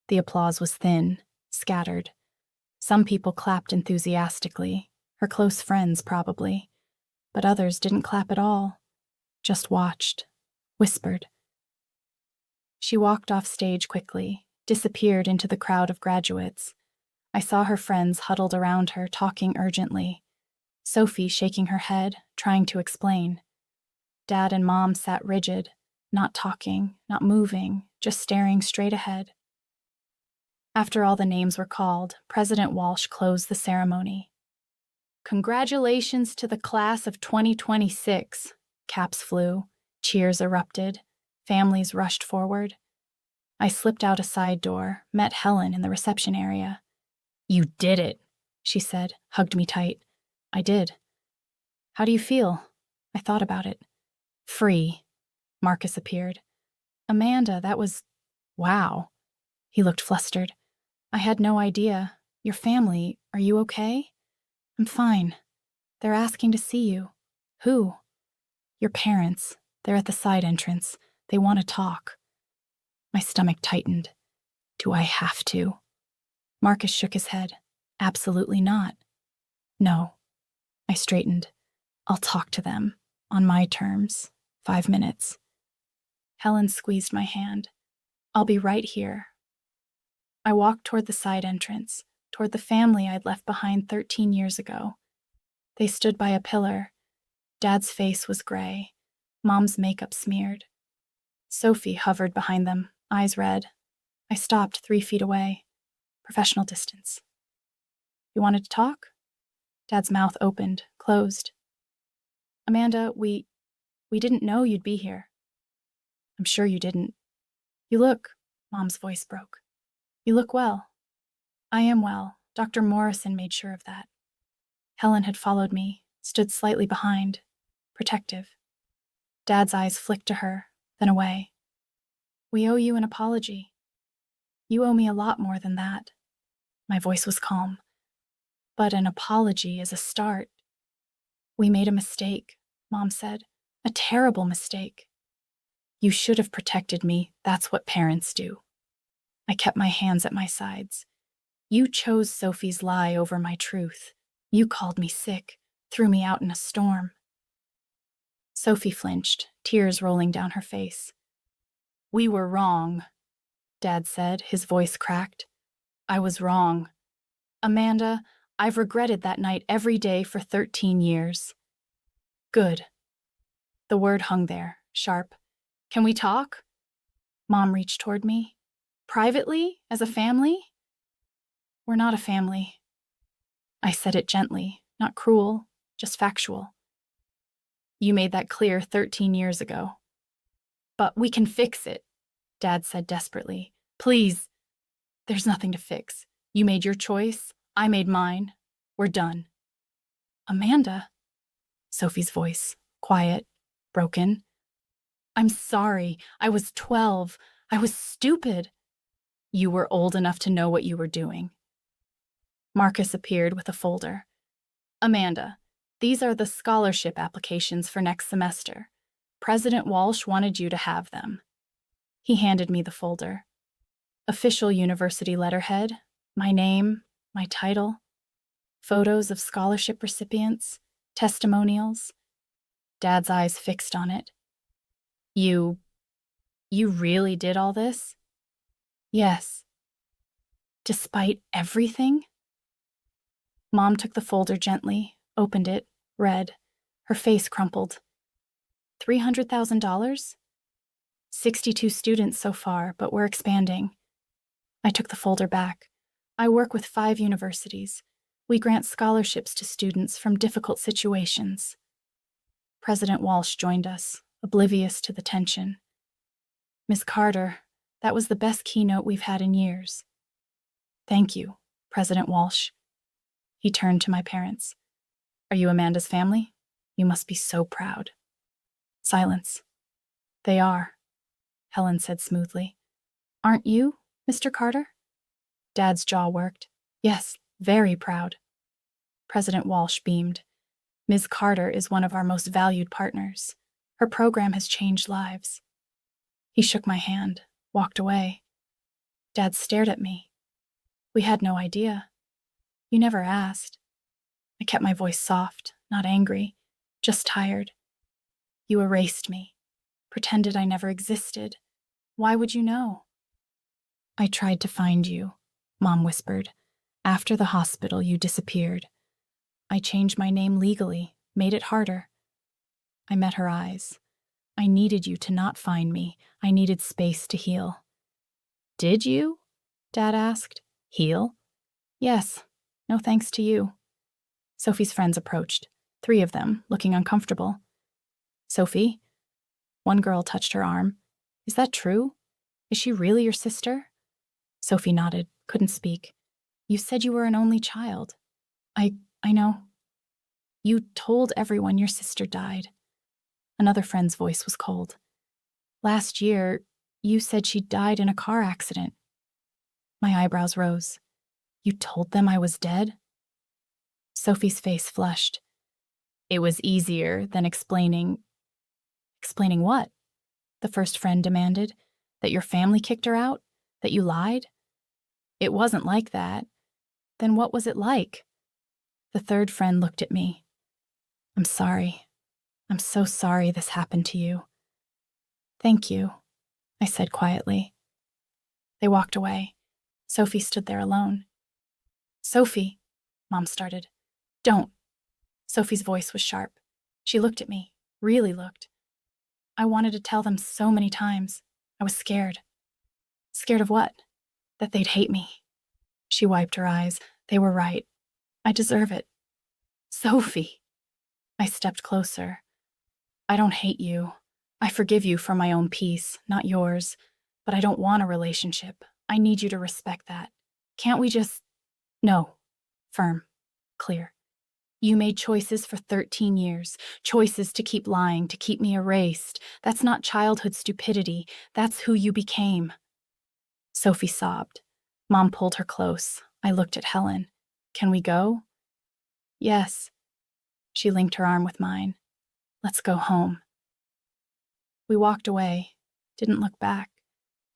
The applause was thin, scattered. Some people clapped enthusiastically, her close friends probably, but others didn't clap at all, just watched, whispered. She walked off stage quickly, disappeared into the crowd of graduates. I saw her friends huddled around her, talking urgently. Sophie shaking her head, trying to explain. Dad and Mom sat rigid, not talking, not moving, just staring straight ahead. After all the names were called, President Walsh closed the ceremony. Congratulations to the class of 2026. Caps flew, cheers erupted, families rushed forward. I slipped out a side door, met Helen in the reception area. You did it, she said, hugged me tight. I did. How do you feel? I thought about it. Free. Marcus appeared. Amanda, that was... wow. He looked flustered. I had no idea. Your family, are you okay? I'm fine. They're asking to see you. Who? Your parents. They're at the side entrance. They want to talk. My stomach tightened. Do I have to? Marcus shook his head. Absolutely not. No. I straightened. I'll talk to them. On my terms. 5 minutes. Helen squeezed my hand. I'll be right here. I walked toward the side entrance, toward the family I'd left behind 13 years ago. They stood by a pillar. Dad's face was gray. Mom's makeup smeared. Sophie hovered behind them, eyes red. I stopped 3 feet away. Professional distance. You wanted to talk? Dad's mouth opened, closed. Amanda, we didn't know you'd be here. I'm sure you didn't. You look, Mom's voice broke. You look well. I am well. Dr. Morrison made sure of that. Helen had followed me, stood slightly behind, protective. Dad's eyes flicked to her, then away. We owe you an apology. You owe me a lot more than that. My voice was calm. But an apology is a start. We made a mistake, Mom said. A terrible mistake. You should have protected me. That's what parents do. I kept my hands at my sides. You chose Sophie's lie over my truth. You called me sick, threw me out in a storm. Sophie flinched, tears rolling down her face. "We were wrong," Dad said, his voice cracked. "I was wrong. Amanda, I've regretted that night every day for 13 years. Good." The word hung there, sharp. "Can we talk?" Mom reached toward me. "Privately? As a family?" "We're not a family." I said it gently, not cruel, just factual. "You made that clear 13 years ago." "But we can fix it," Dad said desperately. "Please." "There's nothing to fix. You made your choice. I made mine. We're done." "Amanda," Sophie's voice, quiet, broken. "I'm sorry. I was 12. I was stupid." "You were old enough to know what you were doing." Marcus appeared with a folder. "Amanda, these are the scholarship applications for next semester. President Walsh wanted you to have them." He handed me the folder. Official university letterhead, my name, my title, photos of scholarship recipients, testimonials. Dad's eyes fixed on it. You really did all this?" "Yes." "Despite everything?" Mom took the folder gently, opened it, read. Her face crumpled. $300,000? 62 students so far, but we're expanding. I took the folder back. "I work with 5 universities. We grant scholarships to students from difficult situations." President Walsh joined us, oblivious to the tension. "Ms. Carter, that was the best keynote we've had in years." "Thank you, President Walsh." He turned to my parents. "Are you Amanda's family? You must be so proud." Silence. "They are," Helen said smoothly. "Aren't you, Mr. Carter?" Dad's jaw worked. "Yes, very proud." President Walsh beamed. "Ms. Carter is one of our most valued partners. Her program has changed lives." He shook my hand, walked away. Dad stared at me. "We had no idea. You never asked." I kept my voice soft, not angry, just tired. "You erased me, pretended I never existed. Why would you know?" "I tried to find you," Mom whispered. "After the hospital, you disappeared. I changed my name legally, made it harder." I met her eyes. "I needed you to not find me. I needed space to heal." "Did you?" Dad asked. "Heal?" "Yes. No thanks to you." Sophie's friends approached, 3 of them, looking uncomfortable. "Sophie?" One girl touched her arm. "Is that true? Is she really your sister?" Sophie nodded, couldn't speak. "You said you were an only child." I know." "You told everyone your sister died." Another friend's voice was cold. "Last year, you said she died in a car accident." My eyebrows rose. "You told them I was dead?" Sophie's face flushed. "It was easier than explaining." "Explaining what?" the first friend demanded. "That your family kicked her out? That you lied?" "It wasn't like that." "Then what was it like?" The third friend looked at me. "I'm sorry. I'm so sorry this happened to you." "Thank you," I said quietly. They walked away. Sophie stood there alone. "Sophie," Mom started. "Don't." Sophie's voice was sharp. She looked at me, really looked. "I wanted to tell them so many times. I was scared." "Scared of what?" "That they'd hate me." She wiped her eyes. "They were right. I deserve it." "Sophie." I stepped closer. "I don't hate you. I forgive you for my own peace, not yours. But I don't want a relationship. I need you to respect that. Can't we just—" "No." Firm. Clear. "You made choices for 13 years. Choices to keep lying, to keep me erased. That's not childhood stupidity. That's who you became." Sophie sobbed. Mom pulled her close. I looked at Helen. "Can we go?" "Yes." She linked her arm with mine. "Let's go home." We walked away, didn't look back.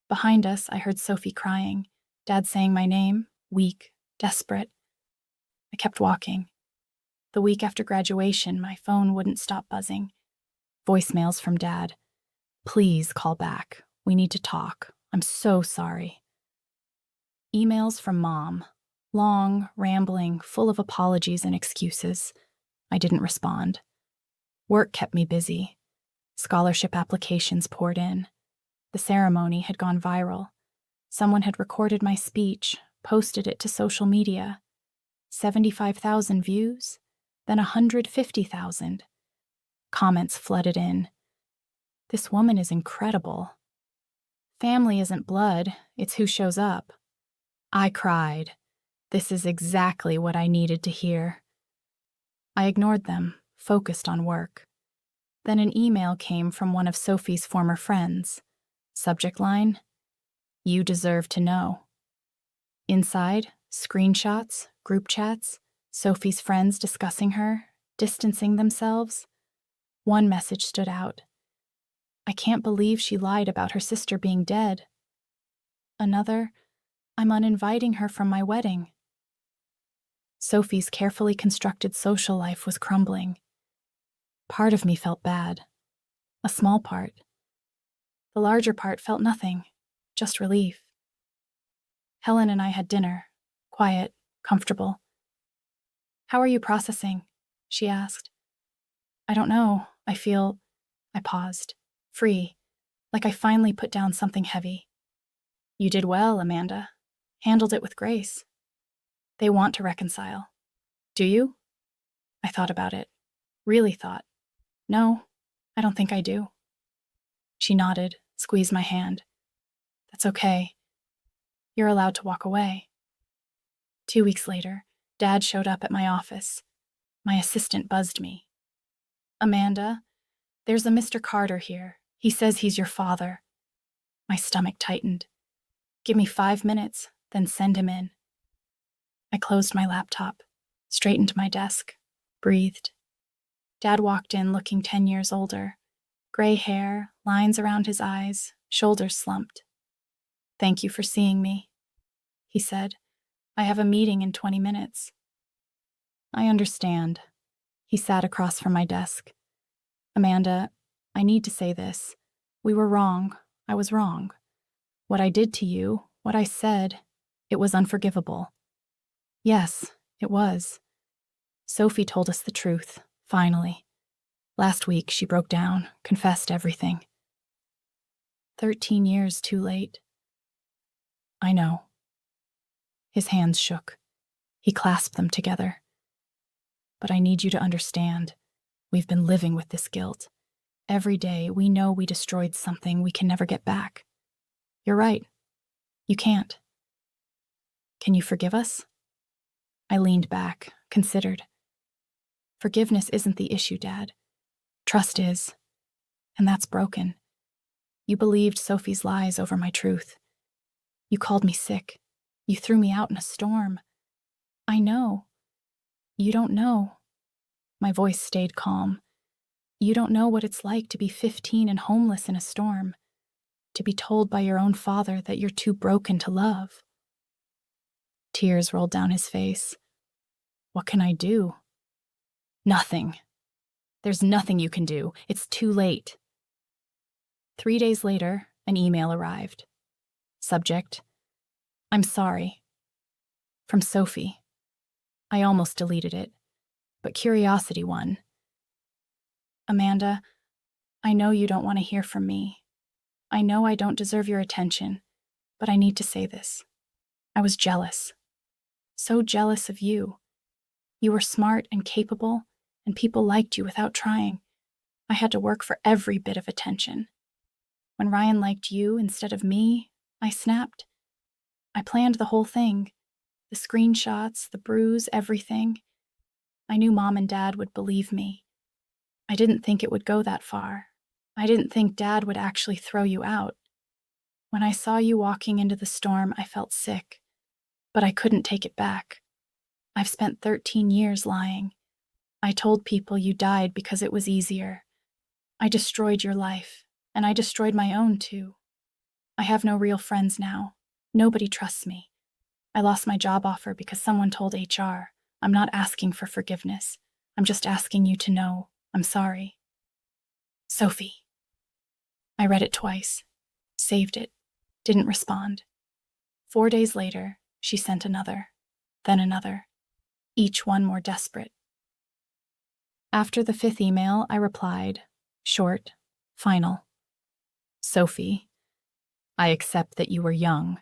Behind us, I heard Sophie crying, Dad saying my name, weak, desperate. I kept walking. The week after graduation, my phone wouldn't stop buzzing. Voicemails from Dad. Please call back. We need to talk. I'm so sorry. Emails from Mom. Long, rambling, full of apologies and excuses. I didn't respond. Work kept me busy. Scholarship applications poured in. The ceremony had gone viral. Someone had recorded my speech, posted it to social media. 75,000 views, then 150,000. Comments flooded in. This woman is incredible. Family isn't blood, it's who shows up. I cried. This is exactly what I needed to hear. I ignored them, focused on work. Then an email came from one of Sophie's former friends. Subject line, "You deserve to know." Inside, screenshots, group chats, Sophie's friends discussing her, distancing themselves. One message stood out. "I can't believe she lied about her sister being dead." Another, "I'm uninviting her from my wedding." Sophie's carefully constructed social life was crumbling. Part of me felt bad. A small part. The larger part felt nothing, just relief. Helen and I had dinner. Quiet, comfortable. "How are you processing?" she asked. "I don't know. I paused. Free. Like I finally put down something heavy. "You did well, Amanda. Handled it with grace. They want to reconcile. Do you?" I thought about it. Really thought. "No, I don't think I do." She nodded, squeezed my hand. "That's okay. You're allowed to walk away." 2 weeks later, Dad showed up at my office. My assistant buzzed me. "Amanda, there's a Mr. Carter here. He says he's your father." My stomach tightened. "Give me 5 minutes, then send him in." I closed my laptop, straightened my desk, breathed. Dad walked in looking 10 years older. Gray hair, lines around his eyes, shoulders slumped. "Thank you for seeing me," he said. "I have a meeting in 20 minutes." "I understand." He sat across from my desk. "Amanda, I need to say this. We were wrong. I was wrong. What I did to you, what I said, it was unforgivable." Yes, it was. Sophie told us the truth, finally. Last week, she broke down, confessed everything. 13 years too late. I know. His hands shook. He clasped them together. "But I need you to understand. We've been living with this guilt. Every day, we know we destroyed something we can never get back. You're right. You can't. Can you forgive us?" I leaned back, considered. Forgiveness isn't the issue, Dad. Trust is. And that's broken. You believed Sophie's lies over my truth. You called me sick. You threw me out in a storm. I know. You don't know. My voice stayed calm. You don't know what it's like to be 15 and homeless in a storm. To be told by your own father that you're too broken to love. Tears rolled down his face. What can I do? Nothing. There's nothing you can do. It's too late. 3 days later, an email arrived. Subject: I'm sorry. From Sophie. I almost deleted it, but curiosity won. Amanda, I know you don't want to hear from me. I know I don't deserve your attention, but I need to say this. I was jealous. So jealous of you. You were smart and capable, and people liked you without trying. I had to work for every bit of attention. When Ryan liked you instead of me, I snapped. I planned the whole thing. The screenshots, the bruise, everything. I knew Mom and Dad would believe me. I didn't think it would go that far. I didn't think Dad would actually throw you out. When I saw you walking into the storm, I felt sick, but I couldn't take it back. I've spent 13 years lying. I told people you died because it was easier. I destroyed your life, and I destroyed my own too. I have no real friends now. Nobody trusts me. I lost my job offer because someone told HR. I'm not asking for forgiveness. I'm just asking you to know I'm sorry. Sophie. I read it twice, saved it, didn't respond. 4 days later, she sent another, then another, each one more desperate. After the 5th email, I replied, short, final. Sophie, I accept that you were young,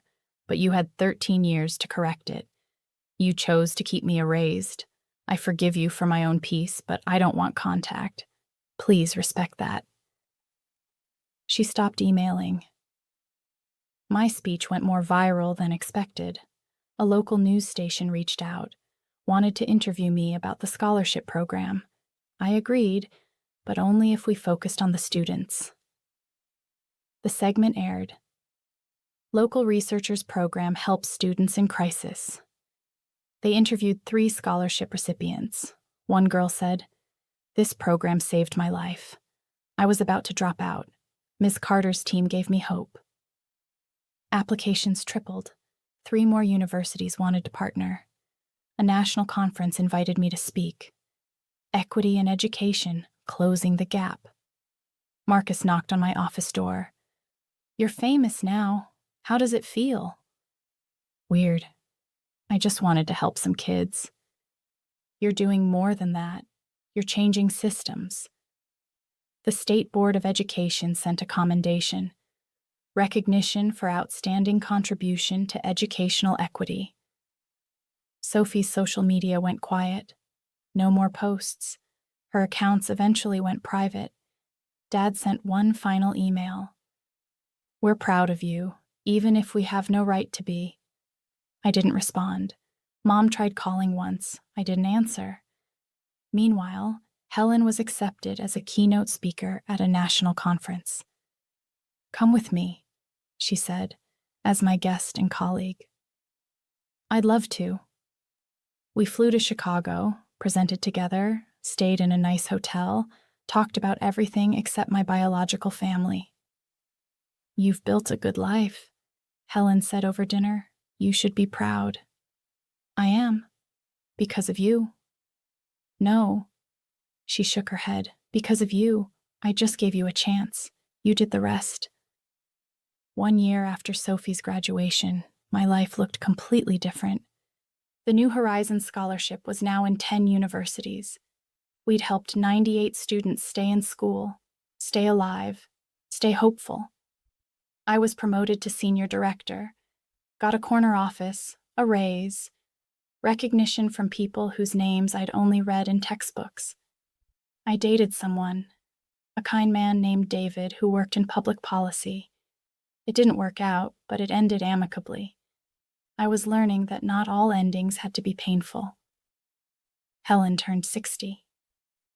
but you had 13 years to correct it. You chose to keep me erased. I forgive you for my own peace, but I don't want contact. Please respect that. She stopped emailing. My speech went more viral than expected. A local news station reached out, wanted to interview me about the scholarship program. I agreed, but only if we focused on the students. The segment aired. Local researchers' program helps students in crisis. They interviewed 3 scholarship recipients. One girl said, "This program saved my life. I was about to drop out. Ms. Carter's team gave me hope." Applications tripled. 3 more universities wanted to partner. A national conference invited me to speak. Equity in education, closing the gap. Marcus knocked on my office door. "You're famous now. How does it feel?" "Weird. I just wanted to help some kids." "You're doing more than that. You're changing systems." The State Board of Education sent a commendation. Recognition for outstanding contribution to educational equity. Sophie's social media went quiet. No more posts. Her accounts eventually went private. Dad sent one final email. "We're proud of you, even if we have no right to be." I didn't respond. Mom tried calling once. I didn't answer. Meanwhile, Helen was accepted as a keynote speaker at a national conference. "Come with me," she said, as my guest and colleague. "I'd love to." We flew to Chicago, presented together, stayed in a nice hotel, talked about everything except my biological family. "You've built a good life," Helen said over dinner. "You should be proud." "I am. Because of you." "No." She shook her head. "Because of you. I just gave you a chance. You did the rest." 1 year after Sophie's graduation, my life looked completely different. The New Horizons Scholarship was now in 10 universities. We'd helped 98 students stay in school, stay alive, stay hopeful. I was promoted to senior director, got a corner office, a raise, recognition from people whose names I'd only read in textbooks. I dated someone, a kind man named David who worked in public policy. It didn't work out, but it ended amicably. I was learning that not all endings had to be painful. Helen turned 60.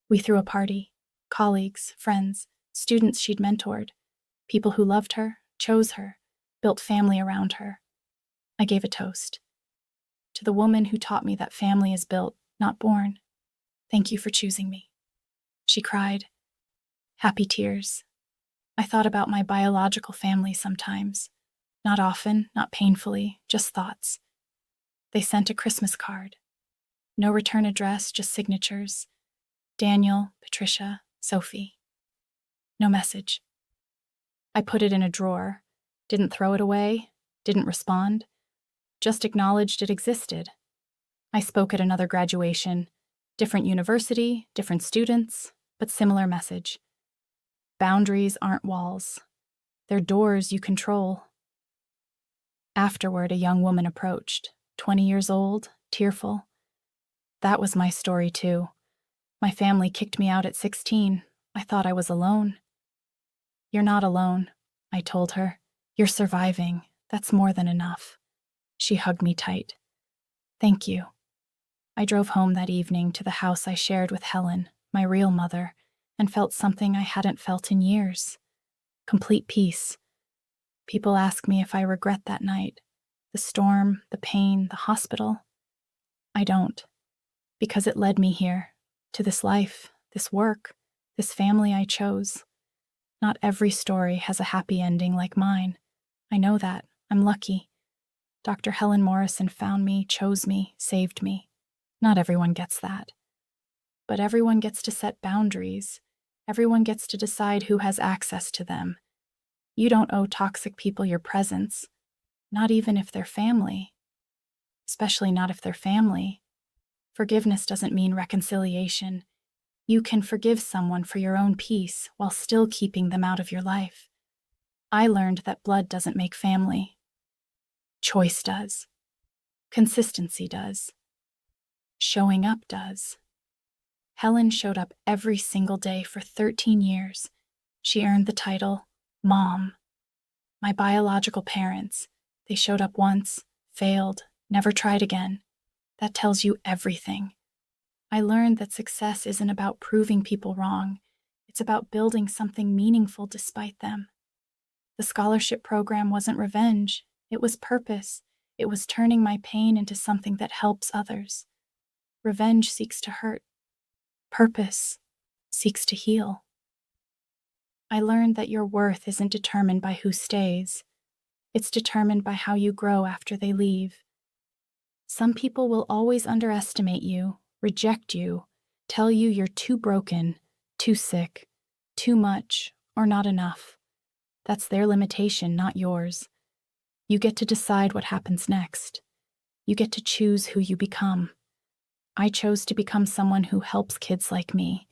We threw a party. Colleagues, friends, students she'd mentored, people who loved her, chose her, built family around her. I gave a toast. To the woman who taught me that family is built, not born. Thank you for choosing me. She cried. Happy tears. I thought about my biological family sometimes. Not often, not painfully, just thoughts. They sent a Christmas card. No return address, just signatures. Daniel, Patricia, Sophie. No message. I put it in a drawer. Didn't throw it away. Didn't respond. Just acknowledged it existed. I spoke at another graduation. Different university, different students, but similar message. Boundaries aren't walls. They're doors you control. Afterward, a young woman approached, 20 years old, tearful. That was my story, too. My family kicked me out at 16. I thought I was alone. You're not alone, I told her. You're surviving. That's more than enough. She hugged me tight. Thank you. I drove home that evening to the house I shared with Helen, my real mother, and felt something I hadn't felt in years. Complete peace. People ask me if I regret that night, the storm, the pain, the hospital. I don't, because it led me here, to this life, this work, this family I chose. Not every story has a happy ending like mine. I know that. I'm lucky. Dr. Helen Morrison found me, chose me, saved me. Not everyone gets that. But everyone gets to set boundaries. Everyone gets to decide who has access to them. You don't owe toxic people your presence, not even if they're family. Especially not if they're family. Forgiveness doesn't mean reconciliation. You can forgive someone for your own peace while still keeping them out of your life. I learned that blood doesn't make family. Choice does. Consistency does. Showing up does. Helen showed up every single day for 13 years. She earned the title Mom. My biological parents, they showed up once, failed, never tried again. That tells you everything. I learned that success isn't about proving people wrong. It's about building something meaningful despite them. The scholarship program wasn't revenge. It was purpose. It was turning my pain into something that helps others. Revenge seeks to hurt. Purpose seeks to heal. I learned that your worth isn't determined by who stays. It's determined by how you grow after they leave. Some people will always underestimate you, reject you, tell you you're too broken, too sick, too much, or not enough. That's their limitation, not yours. You get to decide what happens next. You get to choose who you become. I chose to become someone who helps kids like me,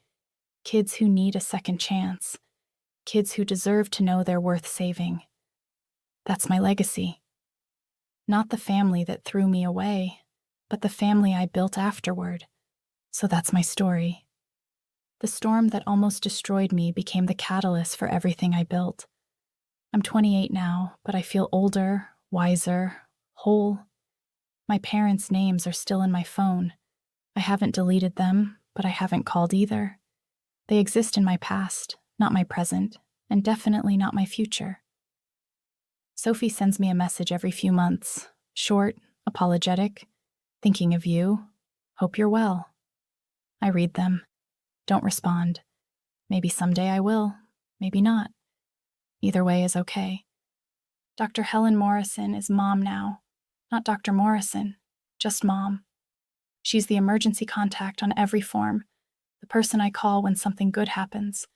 kids who need a second chance, kids who deserve to know they're worth saving. That's my legacy. Not the family that threw me away, but the family I built afterward. So that's my story. The storm that almost destroyed me became the catalyst for everything I built. I'm 28 now, but I feel older, wiser, whole. My parents' names are still in my phone. I haven't deleted them, but I haven't called either. They exist in my past, not my present, and definitely not my future. Sophie sends me a message every few months, short, apologetic, thinking of you, hope you're well. I read them, don't respond. Maybe someday I will, maybe not. Either way is okay. Dr. Helen Morrison is Mom now, not Dr. Morrison, just Mom. She's the emergency contact on every form, the person I call when something good happens,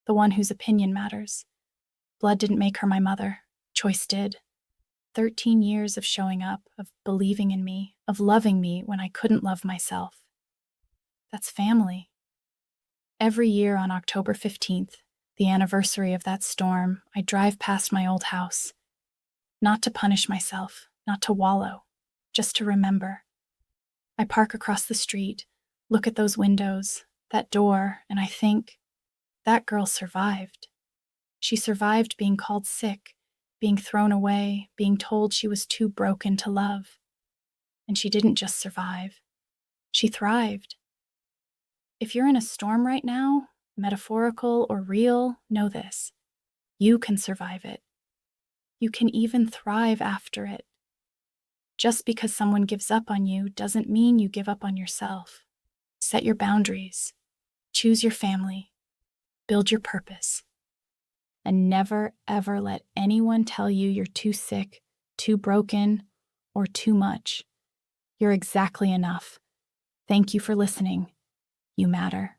the one whose opinion matters. Blood didn't make her my mother, choice did. 13 years of showing up, of believing in me, of loving me when I couldn't love myself. That's family. Every year on October 15th, the anniversary of that storm, I drive past my old house. Not to punish myself, not to wallow, just to remember. I park across the street, look at those windows, that door, and I think, that girl survived. She survived being called sick, being thrown away, being told she was too broken to love. And she didn't just survive. She thrived. If you're in a storm right now, metaphorical or real, know this. You can survive it. You can even thrive after it. Just because someone gives up on you doesn't mean you give up on yourself. Set your boundaries. Choose your family. Build your purpose. And never, ever let anyone tell you you're too sick, too broken, or too much. You're exactly enough. Thank you for listening. You matter.